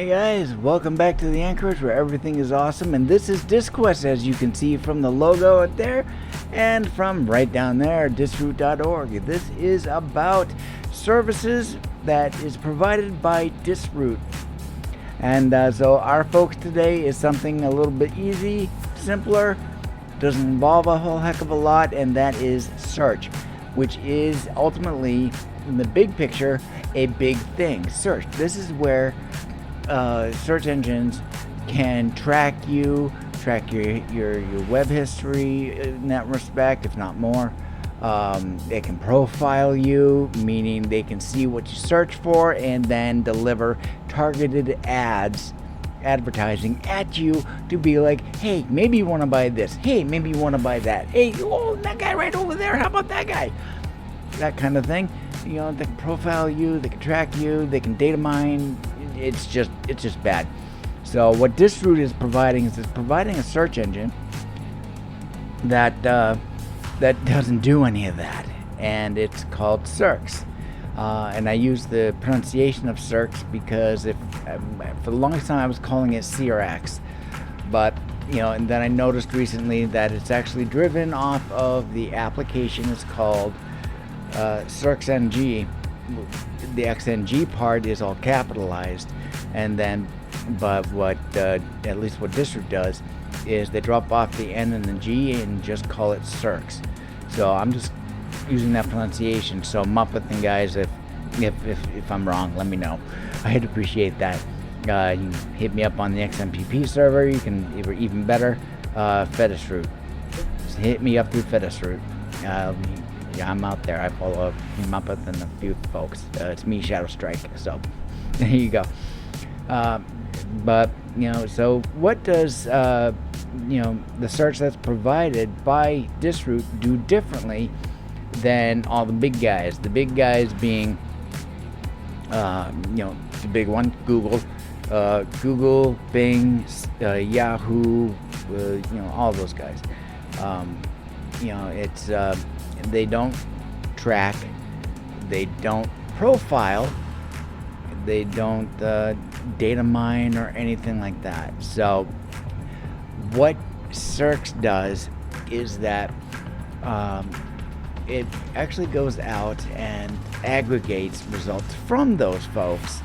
Hey guys, welcome back to the AnKorage where everything is awesome, and this is DISQuest, as you can see from the logo out there and from right down there, DISROOT.org. This is about services that is provided by DISROOT. And so our focus today is something a little bit easy, simpler, doesn't involve a whole heck of a lot, and that is search, which is ultimately, in the big picture, a big thing. Search. This is where search engines can track you, track your web history in that respect, if not more. They can profile you, meaning they can see what you search for and then deliver targeted advertising at you to be like, hey, maybe you want to buy this. Hey, maybe you want to buy that. Hey, oh, that guy right over there. How about that guy? That kind of thing. You know, they can profile you, they can track you, they can data mine. It's just bad. So what DISROOT is providing is it's providing a search engine that doesn't do any of that, and it's called SearX. And I use the pronunciation of SearX because for the longest time I was calling it SearX, but and then I noticed recently that it's actually driven off of the application. It's called SearXNG. The XNG part is all capitalized, and then but what at least what DISROOT does is they drop off the N and the G and just call it SearX. So I'm just using that pronunciation. So Muppet guys, if I'm wrong, let me know. I'd appreciate that. You can hit me up on the XMPP server. You can even better, DISROOT. Just hit me up through DISROOT. Yeah, I'm out there. I follow Muppet and a few folks. It's me, Shadow Strike. So there you go. But so what does the search that's provided by DISROOT do differently than all the big guys? The big guys being, the big one, Google, Bing, Yahoo, all those guys. It's they don't track, they don't profile, they don't data mine or anything like that. So what SearX does is that it actually goes out and aggregates results from those folks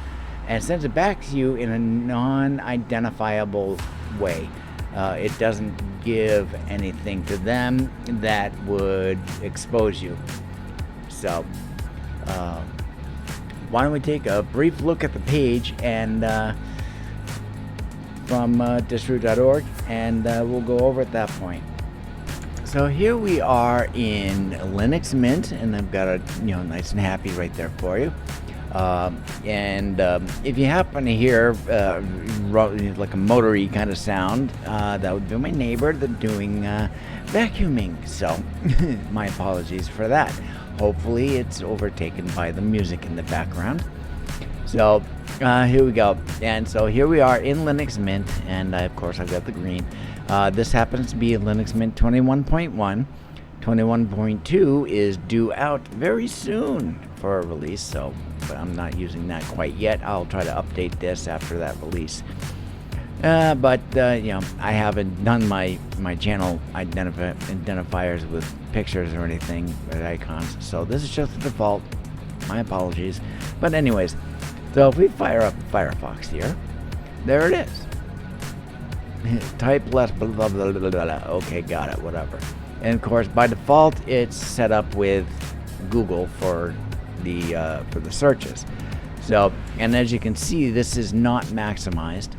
and sends it back to you in a non-identifiable way. It doesn't give anything to them that would expose you. So why don't we take a brief look at the page and from DISROOT.org, and we'll go over at that point. So here we are in Linux Mint, and I've got a nice and happy right there for you. And if you happen to hear like a motory kind of sound, that would be my neighbor that's doing vacuuming. So my apologies for that. Hopefully it's overtaken by the music in the background. So here we go. And so here we are in Linux Mint, and of course I've got the green. This happens to be Linux Mint 21.1. 21.2 is due out very soon for a release, so but I'm not using that quite yet. I'll try to update this after that release. But I haven't done my channel identifiers with pictures or anything with icons, so this is just the default. My apologies. But anyways, so if we fire up Firefox here, there it is. Type less blah blah blah blah blah. Okay, got it. Whatever. And of course, by default, it's set up with Google for the searches. So, and as you can see, this is not maximized.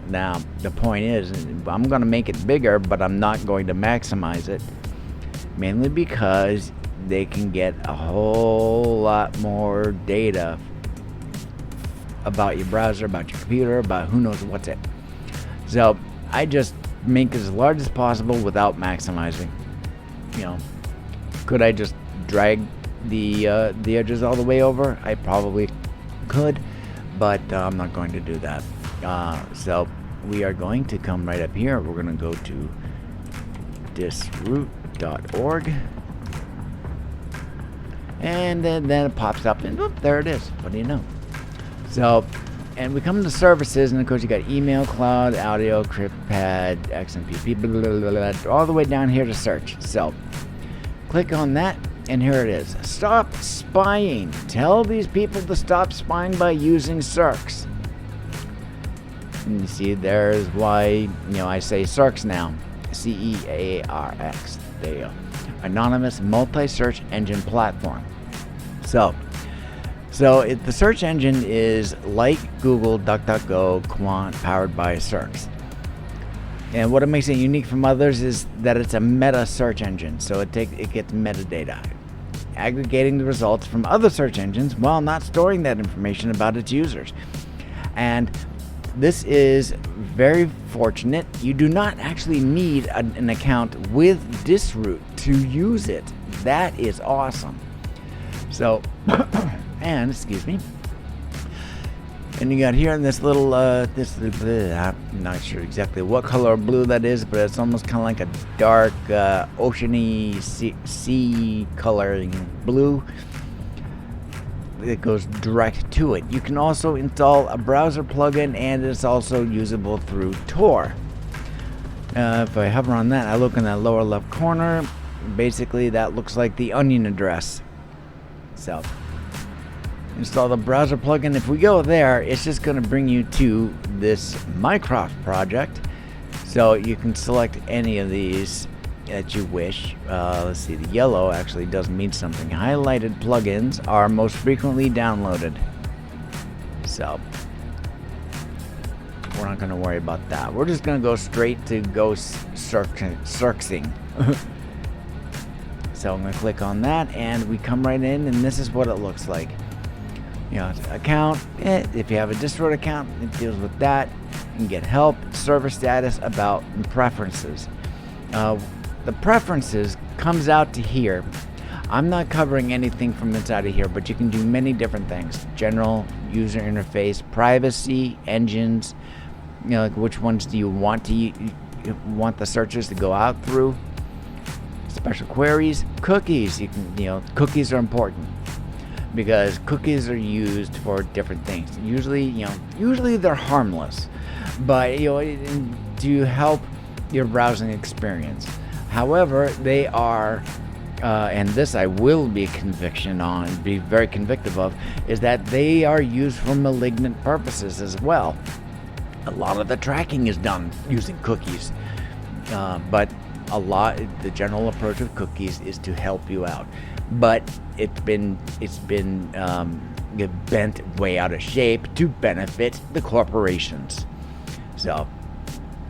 Now, the point is, I'm going to make it bigger, but I'm not going to maximize it, mainly because they can get a whole lot more data about your browser, about your computer, about who knows what's it. So, I just make it as large as possible without maximizing. Could I just drag the edges all the way over? I probably could, but I'm not going to do that. So we are going to come right up here. We're going to go to DISROOT.org, and then it pops up, and there it is. What do you know? So And we come to services, and of course you got email, cloud, audio, CryptPad, XMPP, blah, blah, blah, blah, all the way down here to search. So click on that, and here it is. Stop spying. Tell these people to stop spying by using SearX. And you see, there's why I say SearX now. CEARX. There you go. Anonymous multi-search engine platform. So the search engine is like Google, DuckDuckGo, Quant, powered by SearX. And what it makes it unique from others is that it's a meta search engine. So it gets metadata, aggregating the results from other search engines while not storing that information about its users. And this is very fortunate. You do not actually need an account with DISROOT to use it. That is awesome. So, and excuse me. And you got here in this little, I'm not sure exactly what color of blue that is, but it's almost kind of like a dark, oceany sea coloring blue. It goes direct to it. You can also install a browser plugin, and it's also usable through Tor. If I hover on that, I look in that lower left corner. Basically, that looks like the onion address. So, install the browser plugin. If we go there, it's just going to bring you to this Mycroft project. So you can select any of these that you wish. Let's see, the yellow actually does mean something. Highlighted plugins are most frequently downloaded. So we're not going to worry about that. We're just going to go straight to go searching. So I'm going to click on that, and we come right in, and this is what it looks like. Account. If you have a DISROOT account, it deals with that. You can get help, server status, about, and preferences. The preferences comes out to here. I'm not covering anything from inside of here, but you can do many different things. General, user interface, privacy, engines. Like which ones do you want the searches to go out through? Special queries, cookies. Cookies are important because cookies are used for different things. Usually they're harmless, but to help your browsing experience. However, they are, and this I will be very convictive of, is that they are used for malignant purposes as well. A lot of the tracking is done using cookies, but the general approach of cookies is to help you out. But it's been bent way out of shape to benefit the corporations. So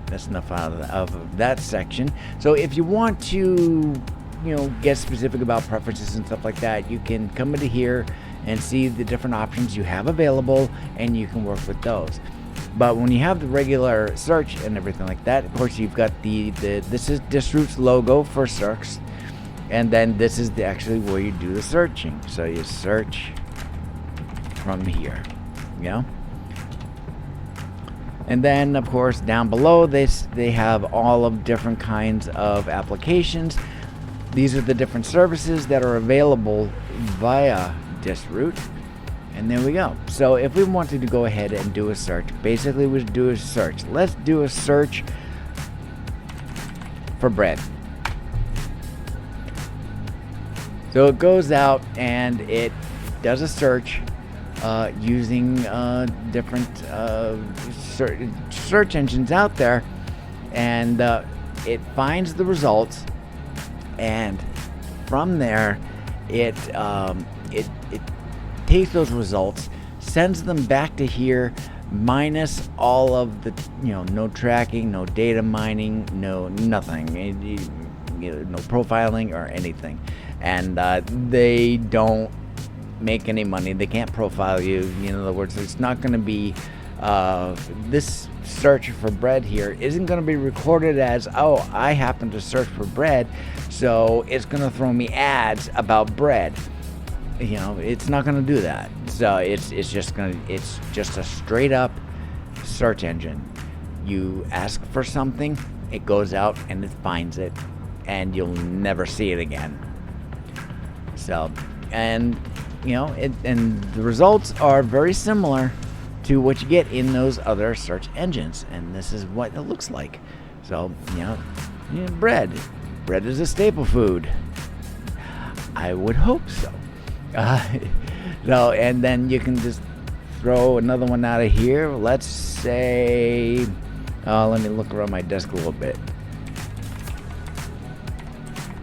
that's enough out of that section. So if you want to, get specific about preferences and stuff like that, you can come into here and see the different options you have available, and you can work with those. But when you have the regular search and everything like that, of course you've got this is DISROOT's logo for SearX, and then this is actually where you do the searching. So you search from here, And then, of course, down below they have all of different kinds of applications. These are the different services that are available via DISROOT. And there we go. So if we wanted to go ahead and do a search, basically we would do a search. Let's do a search for bread. So it goes out and it does a search using different search engines out there, and it finds the results, and from there it takes those results, sends them back to here, minus all of the no tracking, no data mining, no nothing, no profiling or anything, and they don't make any money. They can't profile you. In other words, it's not going to be this search for bread here isn't going to be recorded as, oh, I happen to search for bread, so it's going to throw me ads about bread. It's not going to do that. So it's just a straight up search engine. You ask for something, it goes out and it finds it, and you'll never see it again. So, and and the results are very similar to what you get in those other search engines, and this is what it looks like. So, bread. Bread is a staple food. I would hope so. And then you can just throw another one out of here. Let's say, let me look around my desk a little bit.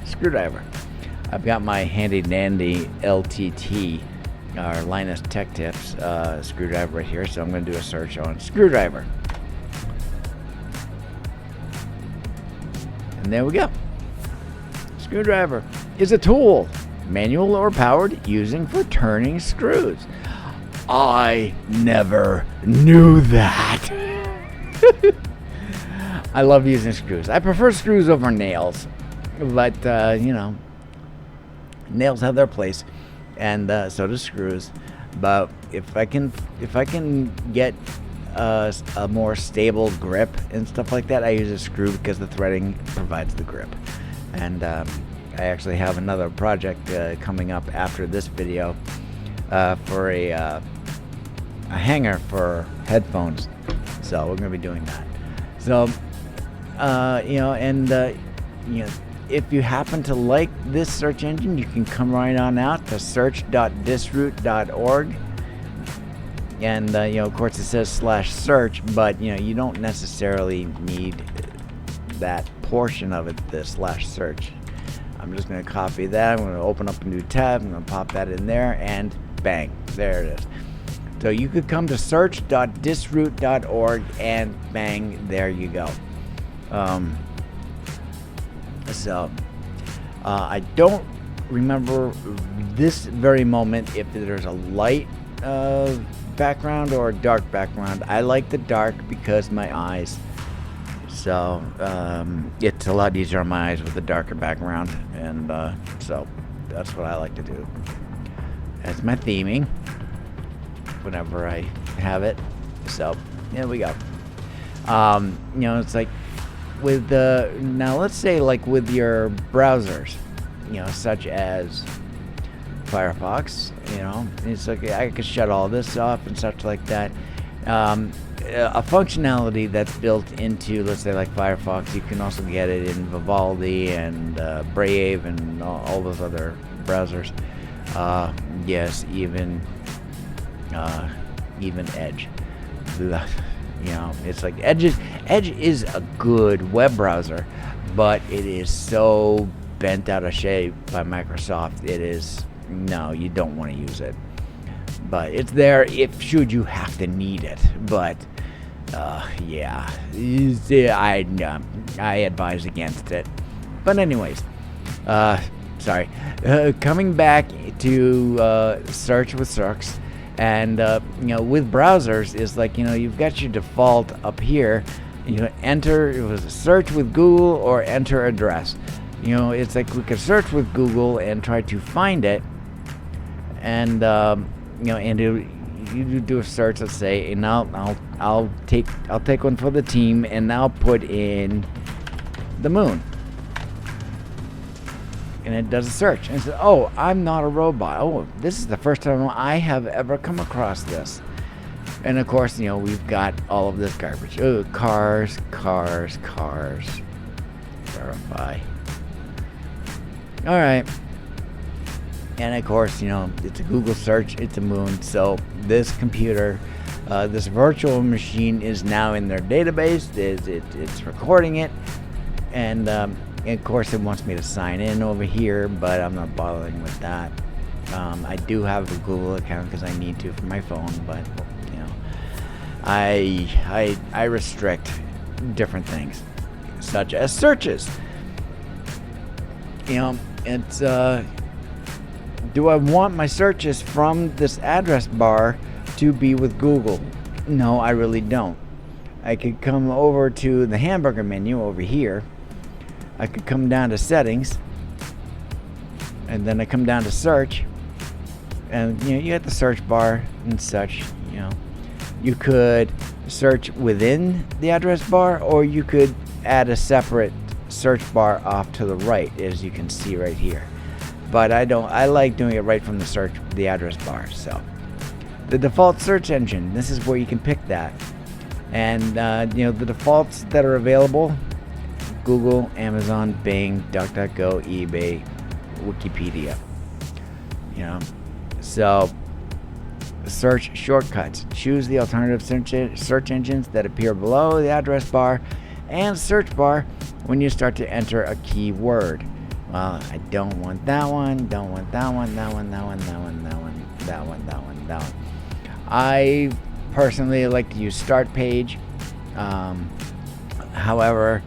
Screwdriver. I've got my handy dandy LTT, or Linus Tech Tips screwdriver right here, so I'm going to do a search on screwdriver. And there we go. Screwdriver is a tool, manual or powered, using for turning screws. I never knew that. I love using screws. I prefer screws over nails, but nails have their place, and so do screws. But if I can get a more stable grip and stuff like that, I use a screw because the threading provides the grip. And I actually have another project coming up after this video for a hanger for headphones. So we're going to be doing that. So if you happen to like this search engine, you can come right on out to search.disroot.org. And of course it says /search, but you don't necessarily need that portion of it, the /search. I'm just going to copy that. I'm going to open up a new tab. I'm going to pop that in there, and bang, there it is. So you could come to search.disroot.org, and bang, there you go. I don't remember this very moment if there's a light background or a dark background. I like the dark because my eyes. So it's a lot easier on my eyes with a darker background, and so that's what I like to do. That's my theming whenever I have it. So there we go. It's like with now let's say like with your browsers, such as Firefox, it's like I could shut all this off and such like that. A functionality that's built into, let's say, like Firefox, you can also get it in Vivaldi and Brave and all those other browsers. Yes, even Edge. It's like Edge is a good web browser, but it is so bent out of shape by Microsoft. It is, no, you don't want to use it. But it's there if should you have to need it. But I advise against it. But anyways, sorry. Coming back to search with SearX, and with browsers is like you've got your default up here. Enter, it was a search with Google or enter address. It's like we could search with Google and try to find it, and and you do a search, let's say, and I'll take one for the team, and I'll put in the moon, and it does a search, and it says, "Oh, I'm not a robot. Oh, this is the first time I have ever come across this." And of course, we've got all of this garbage. Oh, cars. Verify. All right. And of course, it's a Google search, it's a moon. So this computer, this virtual machine is now in their database. It's recording it. And of course, it wants me to sign in over here, but I'm not bothering with that. I do have a Google account because I need to for my phone, but I restrict different things, such as searches. It's do I want my searches from this address bar to be with Google? No, I really don't. I could come over to the hamburger menu over here. I could come down to settings, and then I come down to search, and you get the search bar and such. You could search within the address bar, or you could add a separate search bar off to the right, as you can see right here. But I like doing it right from the address bar. So The default search engine, this is where you can pick that. And the defaults that are available: Google, Amazon, Bing, DuckDuckGo, eBay, Wikipedia. So search shortcuts. Choose the alternative search engines that appear below the address bar and search bar when you start to enter a keyword. Well, I don't want that one, don't want that one, that one, that one, that one, that one, that one, that one, that one. I personally like to use start page. However,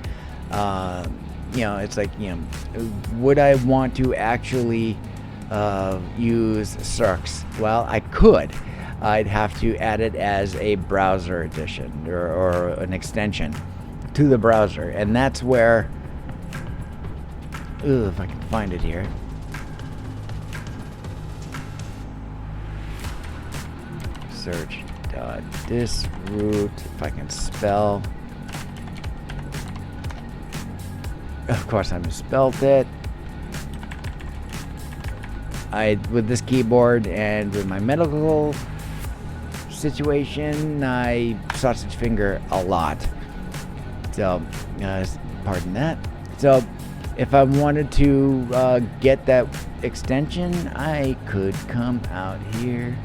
it's like, would I want to actually use SearX? Well, I could. I'd have to add it as a browser edition or an extension to the browser, and that's where, if I can find it here. Search DISROOT, if I can spell. Of course I misspelled it. With this keyboard and with my medical situation, I sausage finger a lot. So, pardon that. So, if I wanted to get that extension, I could come out here,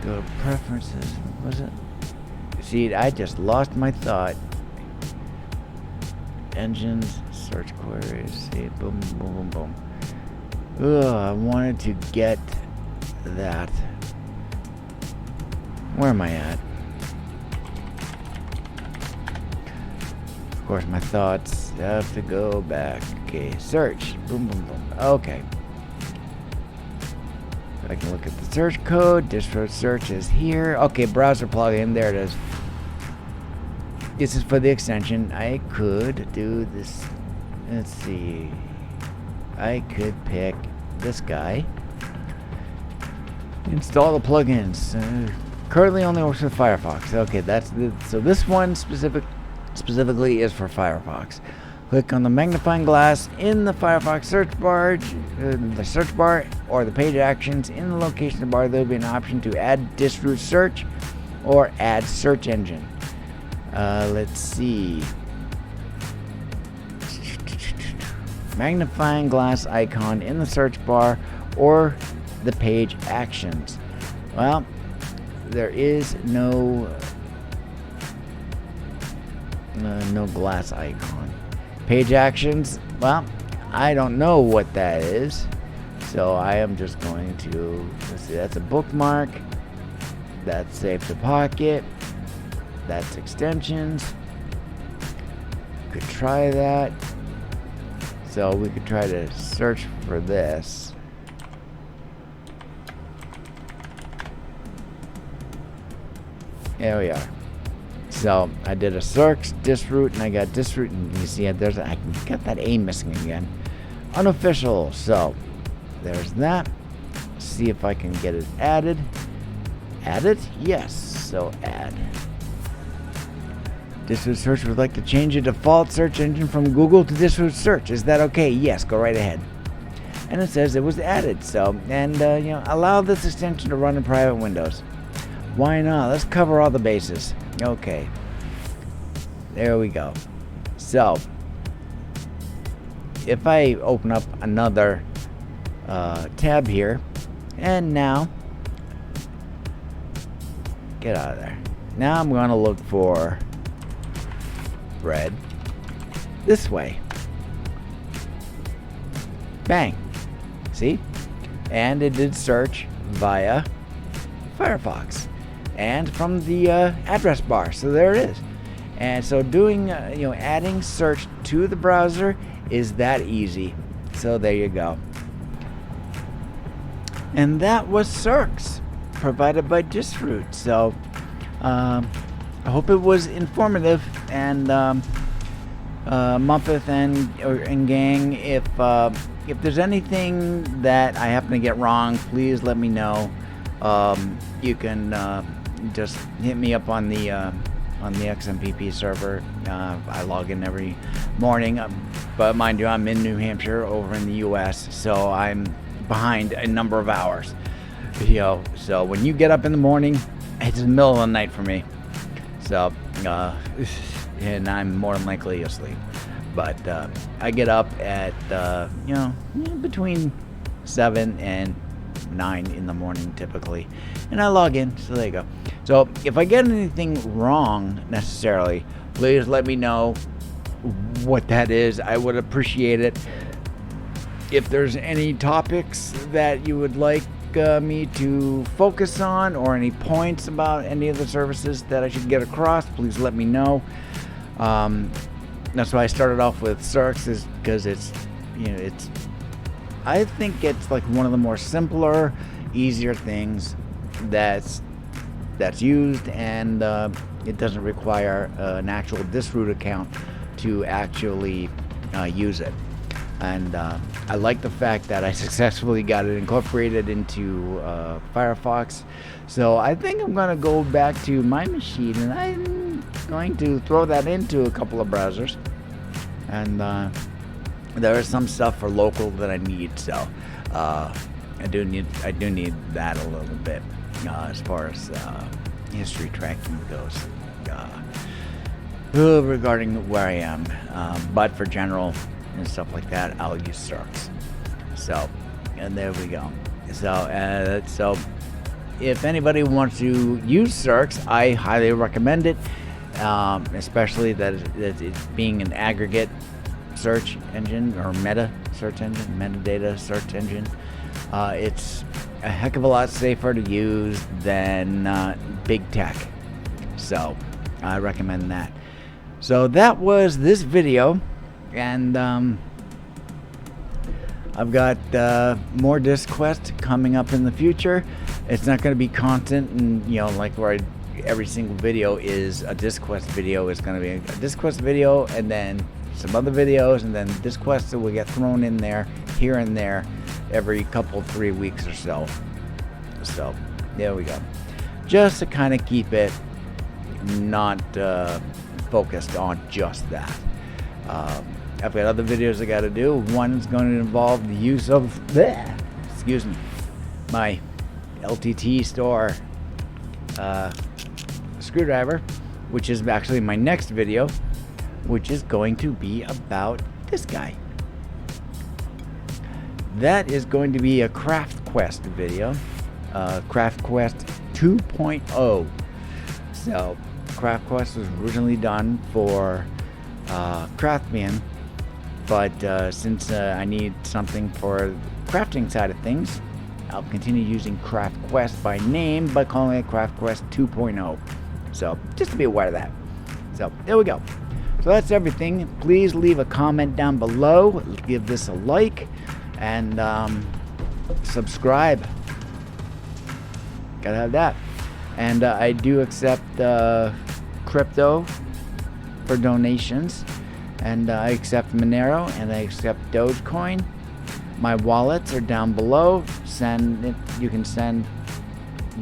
go to preferences. What was it? See, I just lost my thought. Engines, search queries. See, boom, boom, boom, boom. I wanted to get that. Where am I at? Of course, my thoughts have to go back. Okay, search. Boom, boom, boom. Okay. I can look at the search code. DISROOT search is here. Okay, browser plugin. There it is. This is for the extension. I could do this. Let's see. I could pick this guy. Install the plugins. Currently only works with Firefox. Okay, so this one specifically is for Firefox. Click on the magnifying glass in the Firefox search bar, or the page actions in the location bar. There will be an option to add DISROOT search or add search engine. Let's see. Magnifying glass icon in the search bar or the page actions. Well, there is no glass icon. Page actions, well, I don't know what that is, so I am just going to, let's see, that's a bookmark, that's save to pocket, that's extensions. Could try that. So we could try to search for this. There we are. So I did a SearX, DISROOT, and I got DISROOT, and you see I got that A missing again. Unofficial. So there's that. See if I can get it added. Add it? Yes. So add. DISROOT search would like to change the default search engine from Google to DISROOT search. Is that okay? Yes, go right ahead. And it says it was added. So, and allow this extension to run in private windows. Why not? Let's cover all the bases. Okay. There we go. So, if I open up another tab here, and now, get out of there. Now I'm going to look for bread this way. Bang. See? And it did search via Firefox and from the address bar. So there it is. And so doing adding search to the browser is that easy. So there you go. And that was SearX provided by DISROOT. So I hope it was informative, and Muppet and gang, if there's anything that I happen to get wrong, please let me know. You can just hit me up on the XMPP server. I log in every morning, but mind you, I'm in New Hampshire over in the US, so I'm behind a number of hours. So when you get up in the morning, it's the middle of the night for me. So, and I'm more than likely asleep. But I get up at, between 7 and 9 in the morning typically. And I log in, so there you go. So if I get anything wrong necessarily, please let me know what that is. I would appreciate it. If there's any topics that you would like me to focus on, or any points about any of the services that I should get across, please let me know. That's why I started off with SearX, is because I think it's like one of the more simpler, easier things that's used, and it doesn't require an actual DISROOT account to actually use it. And I like the fact that I successfully got it incorporated into Firefox. So I think I'm going to go back to my machine, and I'm going to throw that into a couple of browsers. And there is some stuff for local that I need, so I do need that a little bit as far as history tracking goes, regarding where I am. But for general and stuff like that, I'll use SearX. So, and there we go. So if anybody wants to use SearX, I highly recommend it, especially that it's being an aggregate search engine, or meta search engine, metadata search engine. It's a heck of a lot safer to use than big tech. So I recommend that. So that was this video. And I've got more DISQuest coming up in the future. It's not going to be constant, and like where every single video is a DISQuest video. It's going to be a DISQuest video, and then some other videos, and then DISQuest that will get thrown in there here and there every couple 3 weeks or so. So there we go. Just to kind of keep it not focused on just that. I've got other videos I got to do. One's going to involve the use of my LTT store screwdriver, which is actually my next video, which is going to be about this guy. That is going to be a CraftQuest video, CraftQuest 2.0. So CraftQuest was originally done for Craftman, but since I need something for the crafting side of things, I'll continue using CraftQuest by name, but calling it CraftQuest 2.0. So just to be aware of that. So there we go. So that's everything. Please leave a comment down below, give this a like, and subscribe. Gotta have that. And I do accept crypto for donations, and I accept Monero, and I accept Dogecoin. My wallets are down below. You can send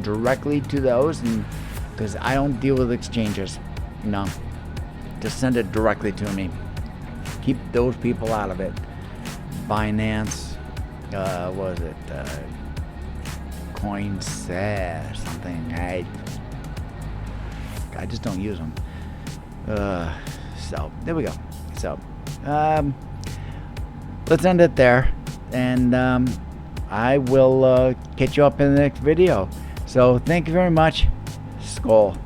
directly to those, and because I don't deal with exchanges, just send it directly to me. Keep those people out of it. Binance, what was it? Coinsay, something. I just don't use them. So there we go. So let's end it there, and I will catch you up in the next video. So thank you very much. Skál.